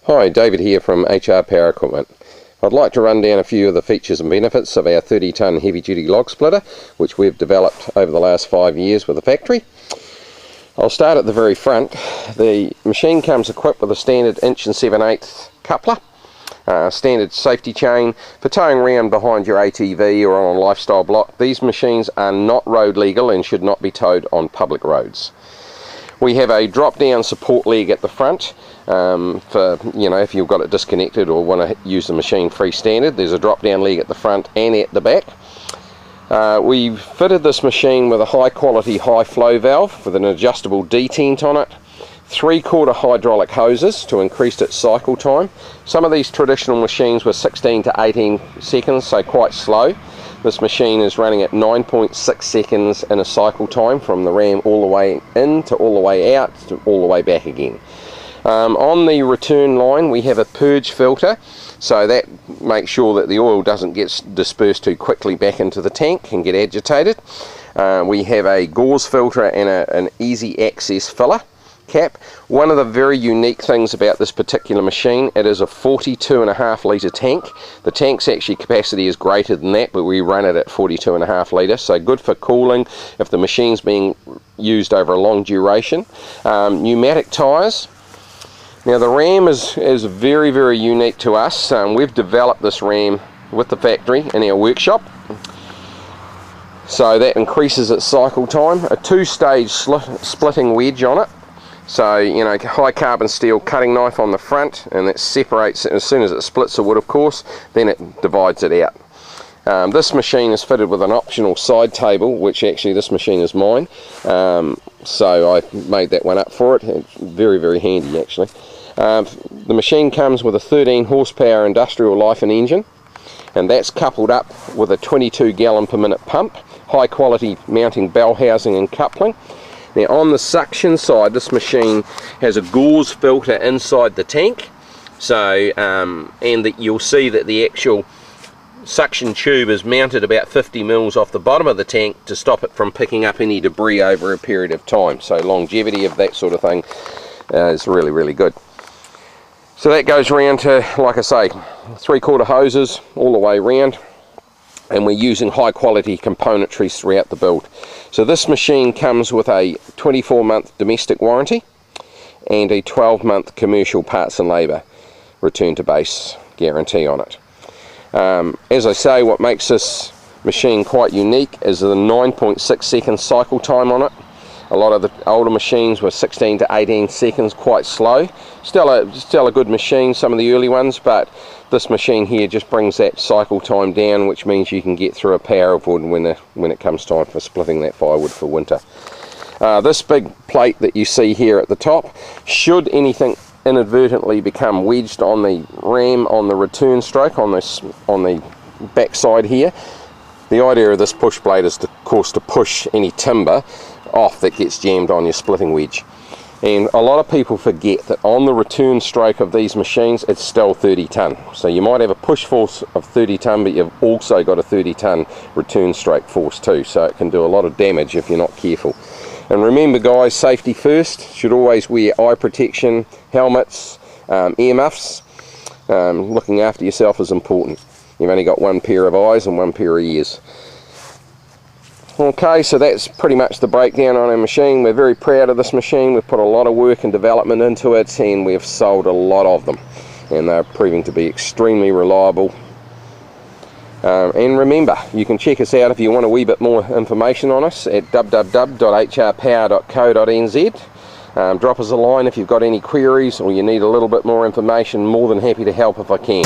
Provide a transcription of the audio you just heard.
Hi, David here from HR Power Equipment. I'd like to run down a few of the features and benefits of our 30-tonne heavy-duty log splitter, which we've developed over the last 5 years with the factory. I'll start at the very front. The machine comes equipped with a standard 1 7/8" coupler, standard safety chain for towing around behind your ATV or on a lifestyle block. These machines are not road legal and should not be towed on public roads. We have a drop-down support leg at the front for, if you've got it disconnected or want to use the machine freestanding. There's a drop-down leg at the front and at the back. We've fitted this machine with a high-quality high-flow valve with an adjustable detent on it, 3/4 hydraulic hoses to increase its cycle time. Some of these traditional machines were 16 to 18 seconds, so quite slow. This machine is running at 9.6 seconds in a cycle time from the ram all the way in to all the way out to all the way back again. On the return line we have a purge filter, so that makes sure that the oil doesn't get dispersed too quickly back into the tank and get agitated. We have a gauze filter and an easy access filler cap. One of the very unique things about this particular machine, it is a 42.5 litre tank. The tank's actually capacity is greater than that, but we run it at 42.5 litre, so good for cooling if the machine's being used over a long duration. Pneumatic tyres. Now the ram is very, very unique to us. We've developed this ram with the factory in our workshop, so that increases its cycle time. A 2-stage splitting wedge on it. So, high carbon steel cutting knife on the front, and that separates it as soon as it splits the wood, of course, then it divides it out. This machine is fitted with an optional side table, which actually this machine is mine, so I made that one up for it. It's very, very handy actually. The machine comes with a 13 horsepower industrial life and engine, and that's coupled up with a 22 gallon per minute pump, high quality mounting bell housing and coupling. Now on the suction side, this machine has a gauze filter inside the tank, so you'll see that the actual suction tube is mounted about 50 mils off the bottom of the tank to stop it from picking up any debris over a period of time. So longevity of that sort of thing is really, really good. So that goes around to, like I say, 3/4 hoses all the way around, and we're using high quality componentry throughout the build. So this machine comes with a 24-month domestic warranty and a 12-month commercial parts and labour return to base guarantee on it. As I say, what makes this machine quite unique is the 9.6 second cycle time on it. A lot of the older machines were 16 to 18 seconds, quite slow. Still a good machine, some of the early ones, but this machine here just brings that cycle time down, which means you can get through a pile of wood when it comes time for splitting that firewood for winter. This big plate that you see here at the top, should anything inadvertently become wedged on the ram on the return stroke on the back side here, the idea of this push blade is, of course, to push any timber off that gets jammed on your splitting wedge. And a lot of people forget that on the return stroke of these machines, it's still 30 tonne. So you might have a push force of 30 tonne, but you've also got a 30 tonne return stroke force too, so it can do a lot of damage if you're not careful. And remember guys, safety first. Should always wear eye protection, helmets, earmuffs. Looking after yourself is important. You've only got one pair of eyes and one pair of ears. Okay, so that's pretty much the breakdown on our machine. We're very proud of this machine. We've put a lot of work and development into it, and we've sold a lot of them, and they're proving to be extremely reliable. And remember, you can check us out if you want a wee bit more information on us at www.hrpower.co.nz. Drop us a line if you've got any queries or you need a little bit more information. More than happy to help if I can.